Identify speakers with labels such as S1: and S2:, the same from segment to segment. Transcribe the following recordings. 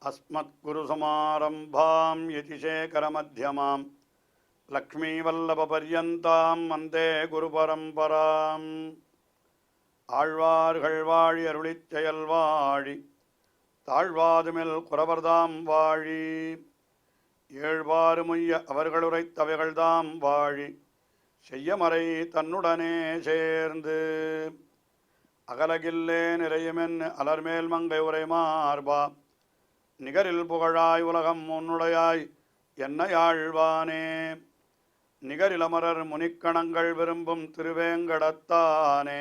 S1: अस्मद्गुरुसमारम्भां यतिशेखरमध्यमां लक्ष्मीवल्लभपर्यन्तां वन्दे गुरुपरम्पराम् ஆழ்வார்கள் வாழி அருளிச் செயல் வாழி தாழ்வாதுமில் குறவர்தாம் வாழி ஏழ்வாறு முய்ய அவர்களுரைத்தவைகள்தாம் வாழி செய்யமறை தன்னுடனே சேர்ந்து அகலகில்லே நிறையுமென் அலர்மேல் மங்கை உரை மார்பா நிகரில் புகழாய் உலகம் உன்னுடையாய் என்ன யாழ்வானே நிகரிலமரர் முனிக்கணங்கள் விரும்பும் திருவேங்கடத்தானே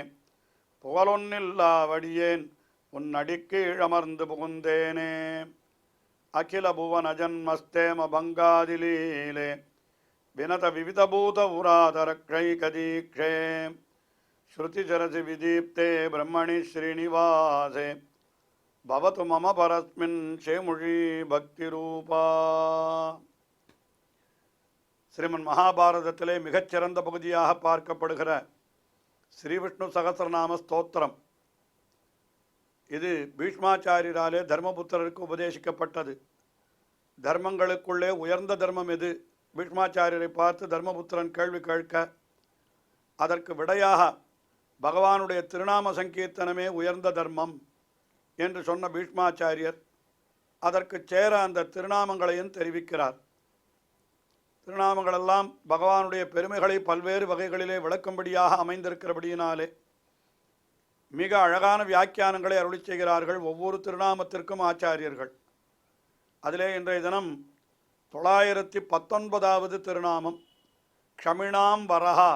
S1: புகழொன்னில்லாவடியேன் உன் அடிக்கீழமர்ந்து புகுந்தேனே அகில புவன ஜன்மஸ்தேம பங்காதிலீலே வினத விவிதபூத உராதரக்ஷைகதீக்ஷே ஸ்ருதிசரசி விதீப்தே பிரம்மணி ஸ்ரீனிவாசே பவது மம பரஸ்மின் சேமுழி பக்தி ரூபா. ஸ்ரீமன் மகாபாரதத்திலே மிகச்சிறந்த பகுதியாக பார்க்கப்படுகிற ஸ்ரீவிஷ்ணு சகஸ்ரநாம ஸ்தோத்திரம். இது பீஷ்மாச்சாரியராலே தர்மபுத்திரருக்கு உபதேசிக்கப்பட்டது. தர்மங்களுக்குள்ளே உயர்ந்த தர்மம் எது? பீஷ்மாச்சாரியரை பார்த்து தர்மபுத்திரன் கேள்வி கேட்க, அதற்கு விடையாக பகவானுடைய திருநாம சங்கீர்த்தனமே உயர்ந்த தர்மம் என்று சொன்ன பீஷ்மாச்சாரியர் அதற்கு சேர அந்த திருநாமங்களையும் தெரிவிக்கிறார். திருநாமங்களெல்லாம் பகவானுடைய பெருமைகளை பல்வேறு வகைகளிலே விளக்கும்படியாக அமைந்திருக்கிறபடியினாலே மிக அழகான வியாக்கியானங்களை அருளி செய்கிறார்கள் ஒவ்வொரு திருநாமத்திற்கும் ஆச்சாரியர்கள். அதிலே இன்றைய தினம் 919வது திருநாமம் க்ஷமிணாம் வரஹா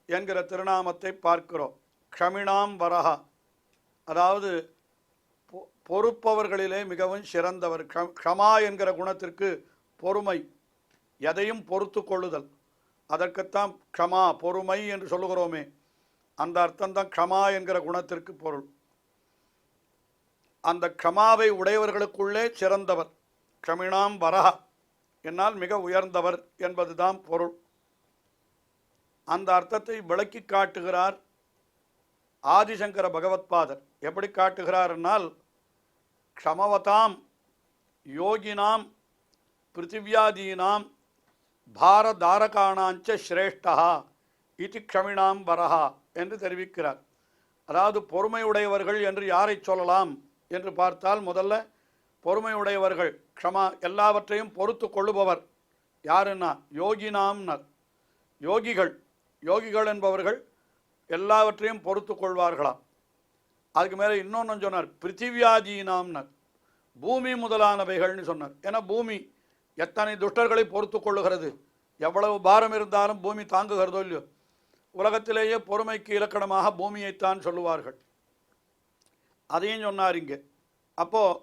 S1: என்கிற திருநாமத்தை பார்க்கிறோம். க்ஷமிணாம் வரஹா, அதாவது பொறுப்பவர்களிலே மிகவும் சிறந்தவர். க்ஷமா என்கிற குணத்திற்கு பொறுமை, எதையும் பொறுத்து கொள்ளுதல், அதற்குத்தான் க்ஷமா பொறுமை என்று சொல்லுகிறோமே, அந்த அர்த்தம்தான் க்ஷமா என்கிற குணத்திற்கு பொருள். அந்த க்ஷமாவை உடையவர்களுக்குள்ளே சிறந்தவர். க்ஷமிணாம் வரஹா என்னால் மிக உயர்ந்தவர் என்பதுதான் பொருள். அந்த அர்த்தத்தை விளக்கி காட்டுகிறார் ஆதிசங்கர பகவத்பாதர். எப்படி காட்டுகிறார் என்னால், க்ஷமவதாம் யோகினாம் பிருத்திவியாதீனாம் பாரதாரகாணாஞ்ச ஸ்ரேஷ்டா இது க்ஷமிணாம் வரஹா என்று தெரிவிக்கிறார். அதாவது பொறுமையுடையவர்கள் என்று யாரை சொல்லலாம் என்று பார்த்தால், முதல்ல பொறுமையுடையவர்கள், க்ஷமா எல்லாவற்றையும் பொறுத்து கொள்ளுபவர் யாருன்னா யோகினாம்னர். யோகிகள், யோகிகள் என்பவர்கள் எல்லாவற்றையும் பொறுத்து கொள்வார்களாம். அதுக்கு மேலே இன்னொன்று சொன்னார், பிருத்திவியாதீனாம்னர், பூமி முதலானவைகள்னு சொன்னார். ஏன்னா பூமி எத்தனை துஷ்டர்களை பொறுத்து கொள்ளுகிறது, எவ்வளவு பாரம் இருந்தாலும் பூமி தாங்குகிறதோ இல்லையோ. உலகத்திலேயே பொறுமைக்கு இலக்கணமாக பூமியைத்தான் சொல்லுவார்கள். அதையும் சொன்னார் இங்கே. அப்போது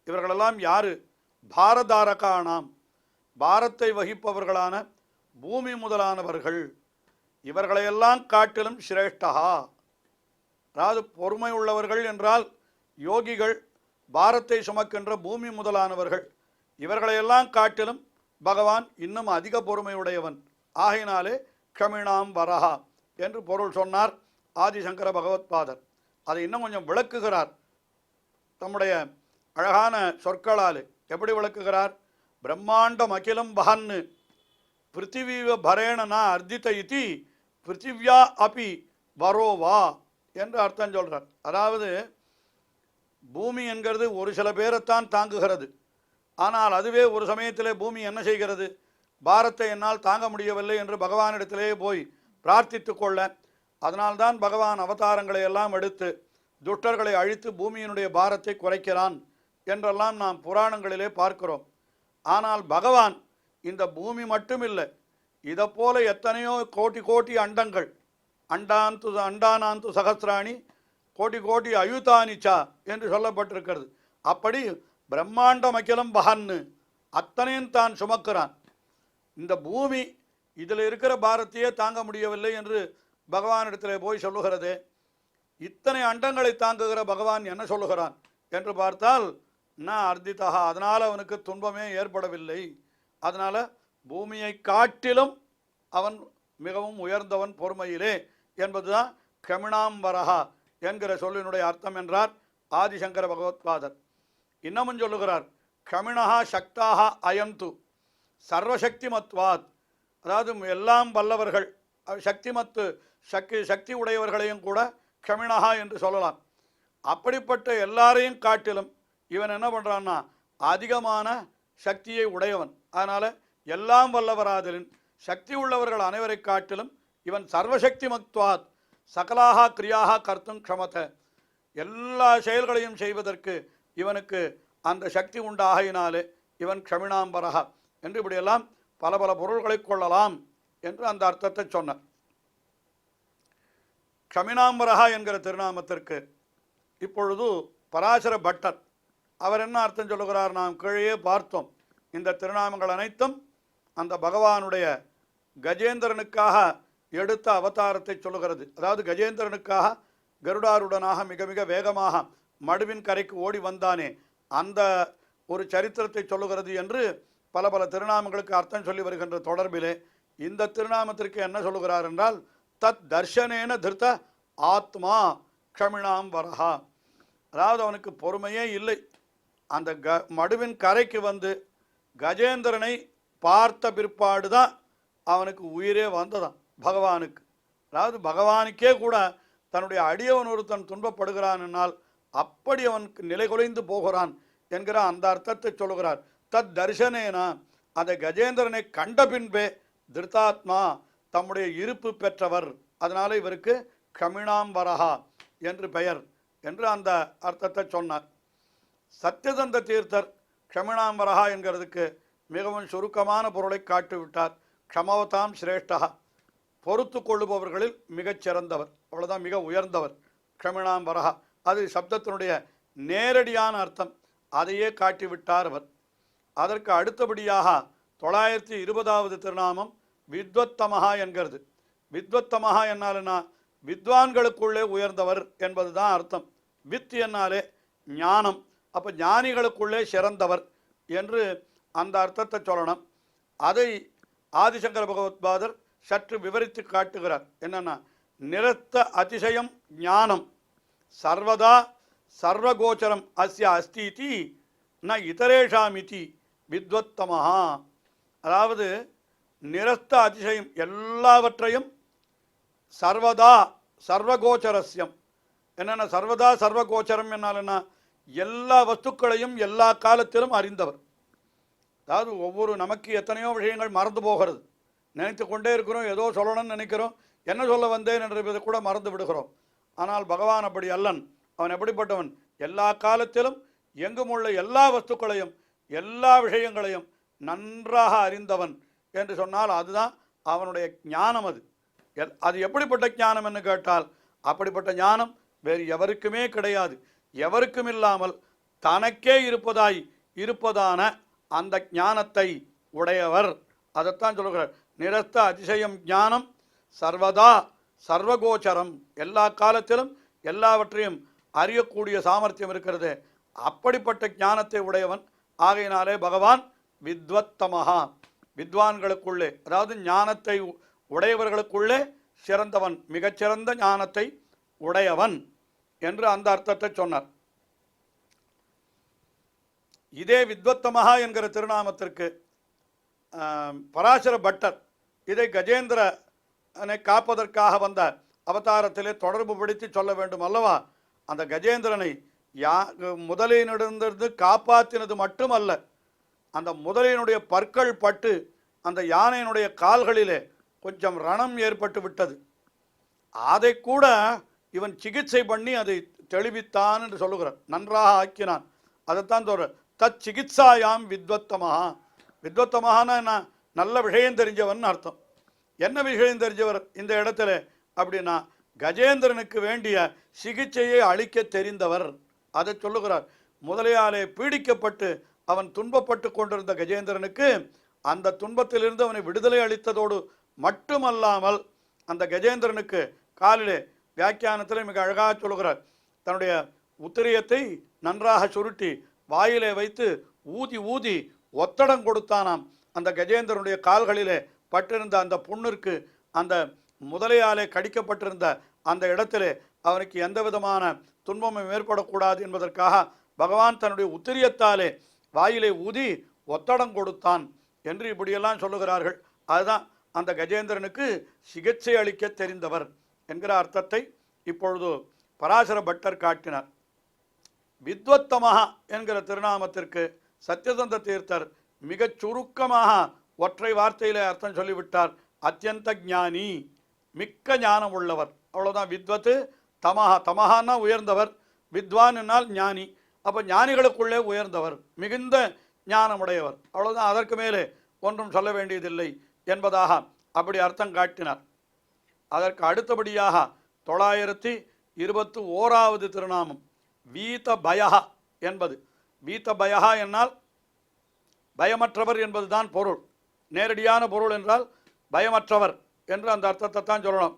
S1: இவர்களெல்லாம் யார்? பாரதாரகானாம், பாரத்தை வகிப்பவர்களான பூமி முதலானவர்கள். இவர்களையெல்லாம் காட்டிலும் சிரேஷ்டா, அதாவது பொறுமை உள்ளவர்கள் என்றால் யோகிகள், பாரத்தை சுமக்கின்ற பூமி முதலானவர்கள், இவர்களையெல்லாம் காட்டிலும் பகவான் இன்னும் அதிக பொறுமையுடையவன். ஆகையினாலே க்ஷமிணாம் வரஹா என்று பொருள் சொன்னார் ஆதிசங்கர பகவத்பாதர். அதை இன்னும் கொஞ்சம் விளக்குகிறார் தம்முடைய அழகான சொற்களால். எப்படி விளக்குகிறார்? பிரம்மாண்டம் அகிலம் வஹன்னு பிருத்திவீவ பரேணனா அர்த்தித இதி பிருத்திவ்யா அபி வரோவா என்று அர்த்தம் சொல்கிறார். அதாவது பூமி என்கிறது ஒரு சில பேரைத்தான் தாங்குகிறது. ஆனால் அதுவே ஒரு சமயத்திலே பூமி என்ன செய்கிறது? பாரத்தை என்னால் தாங்க முடியவில்லை என்று பகவானிடத்திலே போய் பிரார்த்தித்து கொள்ள, அதனால்தான் பகவான் அவதாரங்களை எல்லாம் எடுத்து துஷ்டர்களை அழித்து பூமியினுடைய பாரத்தை குறைக்கிறான் என்றெல்லாம் நாம் புராணங்களிலே பார்க்கிறோம். ஆனால் பகவான் இந்த பூமி மட்டுமில்லை, இதை போல எத்தனையோ கோட்டி கோட்டி அண்டங்கள், அண்டானாந்து சகசிராணி கோட்டி கோட்டி அயுதானிச்சா என்று சொல்லப்பட்டிருக்கிறது. அப்படி பிரம்மாண்டம் அகிலம் பஹன்னு அத்தனையும் தான் சுமக்கிறான். இந்த பூமி இதில் இருக்கிற பாரத்தையே தாங்க முடியவில்லை என்று பகவானிடத்தில் போய் சொல்லுகிறதே, இத்தனை அண்டங்களை தாங்குகிற பகவான் என்ன சொல்லுகிறான் என்று பார்த்தால், நான் அர்த்திதா, அதனால் அவனுக்கு துன்பமே ஏற்படவில்லை. அதனால் பூமியை காட்டிலும் அவன் மிகவும் உயர்ந்தவன் பொறுமையிலே என்பதுதான் க்ஷமிணாம் வரஹா என்கிற சொல்லினுடைய அர்த்தம் என்றார் ஆதிசங்கர பகவத்பாதர். இன்னமும் சொல்லுகிறார், க்ஷமிணா சக்தாக அயந்து சர்வசக்திமத்வாத், அதாவது எல்லாம் வல்லவர்கள் சக்தி உடையவர்களையும் கூட க்ஷமிணா என்று சொல்லலாம். அப்படிப்பட்ட எல்லாரையும் காட்டிலும் இவன் என்ன பண்ணுறான்னா அதிகமான சக்தியை உடையவன். அதனால் எல்லாம் வல்லவராதலின் சக்தி உள்ளவர்கள் அனைவரை காட்டிலும் இவன் சர்வசக்தி மத்வாத் சகலாக கிரியாக கர்த்தும் க்ஷமத, எல்லா செயல்களையும் செய்வதற்கு இவனுக்கு அந்த சக்தி உண்டாகினாலே இவன் க்ஷமிணாம்பரகா என்று இப்படியெல்லாம் பல பல பொருள்களை கொள்ளலாம் என்று அந்த அர்த்தத்தை சொன்னார். க்ஷமிணாம்பரகா என்கிற திருநாமத்திற்கு இப்பொழுது பராசர பட்டர் அவர் என்ன அர்த்தம் சொல்லுகிறார்? நாம் கீழே பார்த்தோம். இந்த திருநாமங்கள் அனைத்தும் அந்த பகவானுடைய கஜேந்திரனுக்காக எடுத்த அவதாரத்தை சொல்லுகிறது. அதாவது கஜேந்திரனுக்காக கருடாருடனாக மிக மிக வேகமாக மடுவின் கரைக்கு ஓடி வந்தானே, அந்த ஒரு சரித்திரத்தை சொல்லுகிறது என்று பல பல திருநாமங்களுக்கு அர்த்தம் சொல்லி வருகின்ற தொடர்பிலே இந்த திருநாமத்திற்கு என்ன சொல்லுகிறார் என்றால், தத் தர்ஷனேன திருத்த ஆத்மா க்ஷமிணாம் வரஹா. அதாவது அவனுக்கு பொறுமையே இல்லை. அந்த மடுவின் கரைக்கு வந்து கஜேந்திரனை பார்த்த பிற்பாடு தான் அவனுக்கு உயிரே வந்ததான் பகவானுக்கு. அதாவது பகவானுக்கே கூட தன்னுடைய அடியவன் ஒருத்தன் துன்பப்படுகிறான் என்னால் அப்படி அவனுக்கு நிலை குலைந்து போகிறான் என்கிற அந்த அர்த்தத்தை சொல்லுகிறார். தத் தர்ஷனேனா, அந்த கஜேந்திரனை கண்ட பின்பே திருத்தாத்மா தம்முடைய இருப்பு பெற்றவர், அதனால இவருக்கு க்ஷமிணாம்பரஹா என்று பெயர் என்று அந்த அர்த்தத்தை சொன்னார். சத்யதந்த தீர்த்தர் க்ஷமிணாம்பரஹா என்கிறதுக்கு மிகவும் சுருக்கமான பொருளை காட்டிவிட்டார். க்ஷமவதாம் சிரேஷ்டா, பொறுத்து கொள்ளுபவர்களில் மிகச்சிறந்தவர், அவ்வளோதான், மிக உயர்ந்தவர் க்ஷமிணாம்பரஹா. அது சப்தத்தினுடைய நேரடியான அர்த்தம், அதையே காட்டிவிட்டார் அவர். அதற்கு அடுத்தபடியாக 920வது திருநாமம் வித்வத்தமஹா என்கிறது. வித்வத்தமஹா என்னாலுன்னா வித்வான்களுக்குள்ளே உயர்ந்தவர் என்பது தான் அர்த்தம். வித் என்னாலே ஞானம், அப்போ ஞானிகளுக்குள்ளே சிறந்தவர் என்று அந்த அர்த்தத்தை சொல்லணும். அதை ஆதிசங்கர பகவத்பாதர் சற்று விவரித்து காட்டுகிறார். என்னன்னா, நிரத்த அதிசயம் ஞானம் சர்வதா சர்வகோச்சரம் அஸ்ய அஸ்தி ந இதரேஷாமிதி வித்வத்தமஹா. அதாவது நிரஸ்த அதிசயம் எல்லாவற்றையும், சர்வதா சர்வகோச்சரஸ்யம் என்னென்ன, சர்வதா சர்வகோச்சரம் என்னால் என்ன, எல்லா வஸ்துக்களையும் எல்லா காலத்திலும் அறிந்தவர். அதாவது ஒவ்வொரு நமக்கு எத்தனையோ விஷயங்கள் மறந்து போகிறது, நினைத்து கொண்டே இருக்கிறோம், ஏதோ சொல்லணும்னு நினைக்கிறோம், என்ன சொல்ல வந்தேன் என்றதை கூட மறந்து விடுகிறோம். ஆனால் பகவான் அப்படி அல்லன். அவன் எப்படிப்பட்டவன்? எல்லா காலத்திலும் எங்கும் உள்ள எல்லா வஸ்துக்களையும் எல்லா விஷயங்களையும் நன்றாக அறிந்தவன் என்று சொன்னால் அதுதான் அவனுடைய ஞானம். அது எப்படிப்பட்ட ஞானம் என்று கேட்டால், அப்படிப்பட்ட ஞானம் வேறு எவருக்குமே கிடையாது. எவருக்கும் இல்லாமல் தனக்கே இருப்பதான அந்த ஞானத்தை உடையவர். அதைத்தான் சொல்லுகிறார். நிரஸ்த அதிசயம் ஞானம் சர்வதா சர்வகோச்சரம், எல்லா காலத்திலும் எல்லாவற்றையும் அறியக்கூடிய சாமர்த்தியம் இருக்கிறது. அப்படிப்பட்ட ஞானத்தை உடையவன். ஆகையினாலே பகவான் வித்வத்தமஹா, வித்வான்களுக்குள்ளே, அதாவது ஞானத்தை உடையவர்களுக்குள்ளே சிறந்தவன், மிகச்சிறந்த ஞானத்தை உடையவன் என்று அந்த அர்த்தத்தை சொன்னார். இதே வித்வத்தமஹா என்கிற திருநாமத்திற்கு பராசர பட்டர் இதை கஜேந்திரனை காப்பதற்காக வந்த அவதாரத்திலே தொடர்பு படுத்தி சொல்ல வேண்டும் அல்லவா? அந்த கஜேந்திரனை முதலையினிடமிருந்து காப்பாற்றினது மட்டுமல்ல, அந்த முதலையினுடைய பற்கள் பட்டு அந்த யானையினுடைய கால்களிலே கொஞ்சம் ரணம் ஏற்பட்டு விட்டது. அதை கூட இவன் சிகிச்சை பண்ணி அதை தெளிவித்தான் என்று சொல்லுகிறார், நன்றாக ஆக்கினான். அதைத்தான் சொல்ற தத் சிகிச்சாயாம் வித்வத்தமஹா. வித்வத்தமஹான்னா என்ன? நல்ல விஷயம் தெரிஞ்சவன் அர்த்தம். என்ன விஷயம் தெரிஞ்சவர் இந்த இடத்துல அப்படின்னா, கஜேந்திரனுக்கு வேண்டிய சிகிச்சையை அளிக்க தெரிந்தவர். அதை சொல்லுகிறார். முதலையாலே பீடிக்கப்பட்டு அவன் துன்பப்பட்டு கொண்டிருந்த கஜேந்திரனுக்கு அந்த துன்பத்திலிருந்து அவனை விடுதலை அளித்ததோடு மட்டுமல்லாமல், அந்த கஜேந்திரனுக்கு காலிலே வியாக்கியானத்தில் மிக அழகாக சொல்லுகிறார், தன்னுடைய உத்திரியத்தை நன்றாக சுருட்டி வாயிலே வைத்து ஊதி ஊதி ஒத்தடம் கொடுத்தானாம். அந்த கஜேந்திரனுடைய கால்களிலே பட்டிருந்த அந்த புண்ணிற்கு, அந்த முதலையாலே கடிக்கப்பட்டிருந்த அந்த இடத்திலே அவனுக்கு எந்த விதமான துன்பமும் ஏற்படக்கூடாது என்பதற்காக பகவான் தன்னுடைய உத்திரியத்தாலே வாயிலை ஊதி ஒத்தடம் கொடுத்தான் என்று இப்படியெல்லாம் சொல்லுகிறார்கள். அதுதான் அந்த கஜேந்திரனுக்கு சிகிச்சை அளிக்க தெரிந்தவர் என்கிற அர்த்தத்தை இப்பொழுது பராசர பட்டர் காட்டினார். வித்வத்தமஹா என்கிற திருநாமத்திற்கு சத்யதந்த தீர்த்தர் மிகச் சுருக்கமாக ஒற்றை வார்த்தையிலே அர்த்தம் சொல்லிவிட்டார். அத்தியந்த ஞானி, மிக்க ஞானம் உள்ளவர். அவ்வளோதான். வித்வத்து தமஹா, தமஹான்னா உயர்ந்தவர், வித்வான் என்னால் ஞானி. அப்போ ஞானிகளுக்குள்ளே உயர்ந்தவர், மிகுந்த ஞானமுடையவர். அவ்வளோதான். அதற்கு மேலே ஒன்றும் சொல்ல வேண்டியதில்லை என்பதாக அப்படி அர்த்தம் காட்டினார். அதற்கு அடுத்தபடியாக 921வது திருநாமம் வீத பயஹா என்பது. வீத பயஹா என்னால் பயமற்றவர் என்பதுதான் பொருள். நேரடியான பொருள் என்றால் பயமற்றவர் என்று அந்த அர்த்தத்தை தான் சொல்லணும்.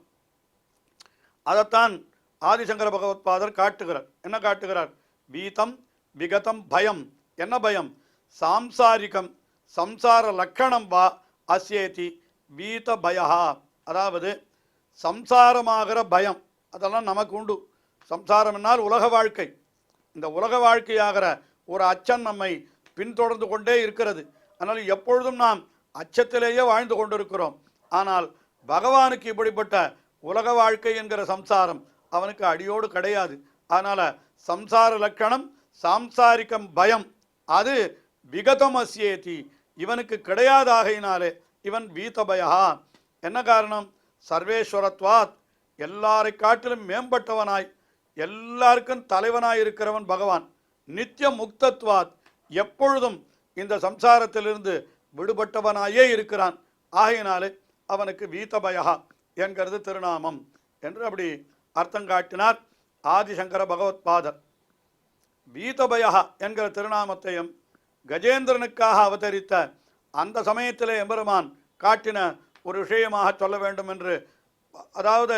S1: அதைத்தான் ஆதிசங்கர பகவத்பாதர் காட்டுகிறார். என்ன காட்டுகிறார்? வீதம் விகதம் பயம். என்ன பயம்? சாம்சாரிகம், சம்சார லக்கணம் வா அஸ்யேதி வீத பயஹா. அதாவது சம்சாரமாகிற பயம், அதெல்லாம் நமக்கு உண்டு. சம்சாரம் என்னால் உலக வாழ்க்கை. இந்த உலக வாழ்க்கையாகிற ஒரு அச்சம் நம்மை பின்தொடர்ந்து கொண்டே இருக்கிறது. அதனால் எப்பொழுதும் நாம் அச்சத்திலேயே வாழ்ந்து கொண்டிருக்கிறோம். ஆனால் பகவானுக்கு இப்படிப்பட்ட உலக வாழ்க்கை என்கிற சம்சாரம் அவனுக்கு அடியோடு கிடையாது. அதனால் சம்சார லக்கணம் சாம்சாரிகம் பயம் அது விகதம் அஸ்யேதி, இவனுக்கு கிடையாதாகையினாலே இவன் வீதபயா. என்ன காரணம்? சர்வேஸ்வரத்வாத், எல்லாரை காட்டிலும் மேம்பட்டவனாய் எல்லாருக்கும் தலைவனாய் இருக்கிறவன் பகவான். நித்திய முக்தத்வாத், எப்பொழுதும் இந்த சம்சாரத்திலிருந்து விடுபட்டவனாயே இருக்கிறான். ஆகையினாலே அவனுக்கு வீதபயா என்கிறது திருநாமம் என்று அப்படி அர்த்தம் காட்டினார் ஆதிசங்கர பகவத்பாதர். வீதபயா என்கிற திருநாமத்தையும் கஜேந்திரனுக்காக அவதரித்த அந்த சமயத்திலே எம்பெருமான் காட்டின ஒரு விஷயமாக சொல்ல வேண்டும் என்று, அதாவது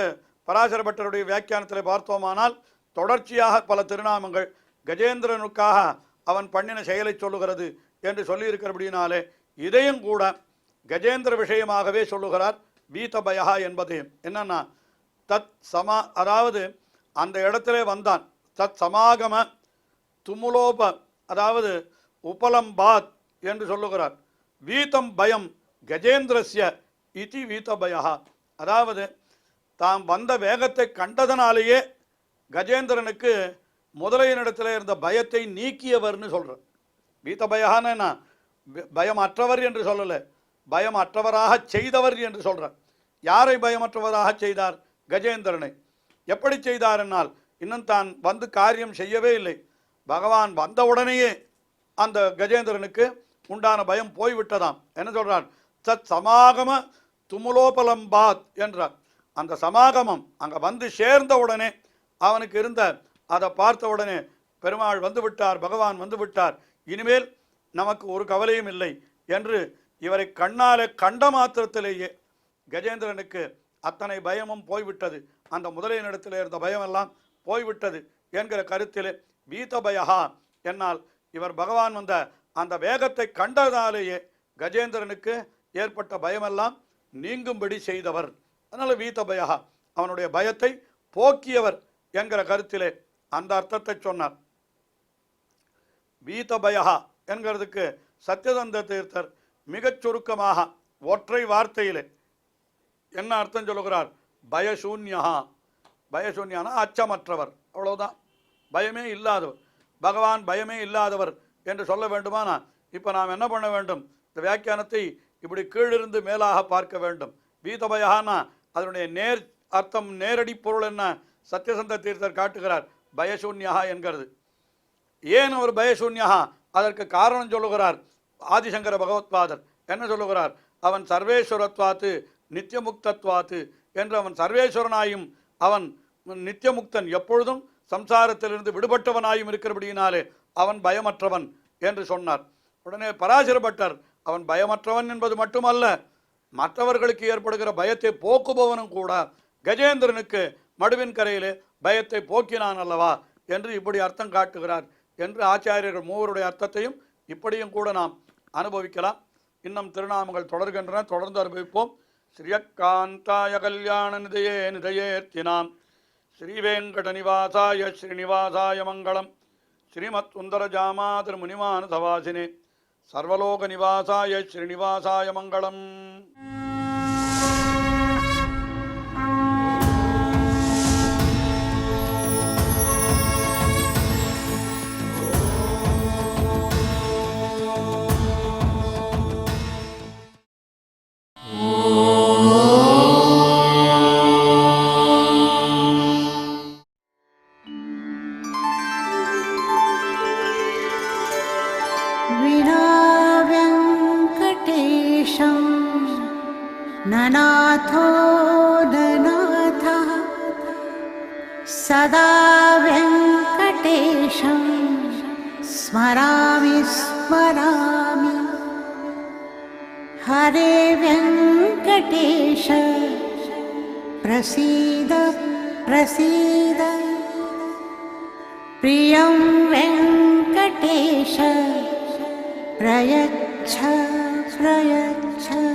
S1: பராசர பட்டருடைய வியாக்கியானத்தில் பார்த்தோமானால் தொடர்ச்சியாக பல திருநாமங்கள் கஜேந்திரனுக்காக அவன் பண்ணின செயலை சொல்லுகிறது என்று சொல்லியிருக்கிறபடினாலே இதையும் கூட கஜேந்திர விஷயமாகவே சொல்லுகிறார் வீதபயா என்பதையும். என்னன்னா தத் சமா, அதாவது அந்த இடத்திலே வந்தான். தத் சமாகம துமுலோப, அதாவது உபலம்பாத் என்று சொல்லுகிறார். வீதம் பயம் கஜேந்திரஸ்ய இதி வீதபயா. அதாவது தாம் வந்த வேகத்தை கண்டதனாலேயே கஜேந்திரனுக்கு முதலையினிடத்தில் இருந்த பயத்தை நீக்கியவர்னு சொல்கிறார். வீதபயான்னா பயமற்றவர் என்று சொல்லலை, பயமற்றவராக செய்தவர் என்று சொல்கிறார். யாரை பயமற்றவராக செய்தார்? கஜேந்திரனை. எப்படி செய்தார் என்னால் இன்னும் தான் வந்து காரியம் செய்யவே இல்லை. பகவான் வந்தவுடனேயே அந்த கஜேந்திரனுக்கு உண்டான பயம் போய்விட்டதாம். என்ன சொல்றார்? சத் சமாகம துமுலோபலம்பாத் என்றார். அந்த சமாகமம் அங்கே வந்து சேர்ந்த உடனே அவனுக்கு இருந்த அதை பார்த்த உடனே பெருமாள் வந்து விட்டார், பகவான் வந்து விட்டார், இனிமேல் நமக்கு ஒரு கவலையும் இல்லை என்று இவரை கண்ணாலே கண்ட மாத்திரத்திலேயே கஜேந்திரனுக்கு அத்தனை பயமும் போய்விட்டது. அந்த முதலையினிடத்தில் இருந்த பயமெல்லாம் போய்விட்டது என்கிற கருத்திலே வீதபயா என்னால் இவர் பகவான் வந்த அந்த வேகத்தை கண்டதாலேயே கஜேந்திரனுக்கு ஏற்பட்ட பயமெல்லாம் நீங்கும்படி செய்தவர். அதனால் வீதபயா, அவனுடைய பயத்தை போக்கியவர் என்கிற கருத்திலே அந்த அர்த்தத்தை சொன்னார். வீதபயா என்கிறதுக்கு சத்யதந்த தீர்த்தர் மிகச் சுருக்கமாக ஒற்றை வார்த்தையிலே என்ன அர்த்தம் சொல்லுகிறார்? பயசூன்யா. பயசூன்யானா அச்சமற்றவர், அவ்வளோதான். பயமே இல்லாதவர். பகவான் பயமே இல்லாதவர் என்று சொல்ல வேண்டுமானா இப்போ நாம் என்ன பண்ண வேண்டும்? இந்த வியாக்கியானத்தை இப்படி கீழிருந்து மேலாக பார்க்க வேண்டும். வீதபயானா அதனுடைய நேர் அர்த்தம், நேரடி பொருள் என்ன? சத்யசந்த தீர்த்தர் காட்டுகிறார் பயசூன்யா என்கிறது. ஏன் அவர் பயசூன்யா? அதற்கு காரணம் சொல்லுகிறார் ஆதிசங்கர பகவத்பாதர். என்ன சொல்லுகிறார்? அவன் சர்வேஸ்வரத்வாத்து நித்தியமுக்தத்வாத்து என்று, அவன் சர்வேஸ்வரனாயும் அவன் நித்தியமுக்தன், எப்பொழுதும் சம்சாரத்திலிருந்து விடுபட்டவனாயும் இருக்கிறபடியினாலே அவன் பயமற்றவன் என்று சொன்னார். உடனே பராசர பட்டர் அவன் பயமற்றவன் என்பது மட்டுமல்ல, மற்றவர்களுக்கு ஏற்படுகிற பயத்தை போக்குபவனும் கூட கஜேந்திரனுக்கு மடுவின் கரையிலே பயத்தை போக்கினான் அல்லவா என்று இப்படி அர்த்தம் காட்டுகிறார் என்று ஆச்சாரியர்கள் மூவருடைய அர்த்தத்தையும் இப்படியும் கூட நாம் அனுபவிக்கலாம். இன்னும் திருநாமங்கள் தொடர்கின்றன, தொடர்ந்து அனுபவிப்போம். ஸ்ரீயக்காந்தாய கல்யாண நிதையே நிதையேர்த்தினாம் ஸ்ரீவேங்கட நிவாசாய ஸ்ரீனிவாசாய மங்களம். ஸ்ரீமத் சுந்தரஜாமாதிர் முனிமானசவாசினே சர்வலோக நிவாசாய ஸ்ரீனிவாசாய மங்களம்.
S2: ननाथो ननाथः सदा वेङ्कटेशं स्मरामि स्मरामि. हरे वेङ्कटेश प्रसीद प्रसीद. प्रियं वेङ्कटेश प्रयच्छ प्रयच्छ.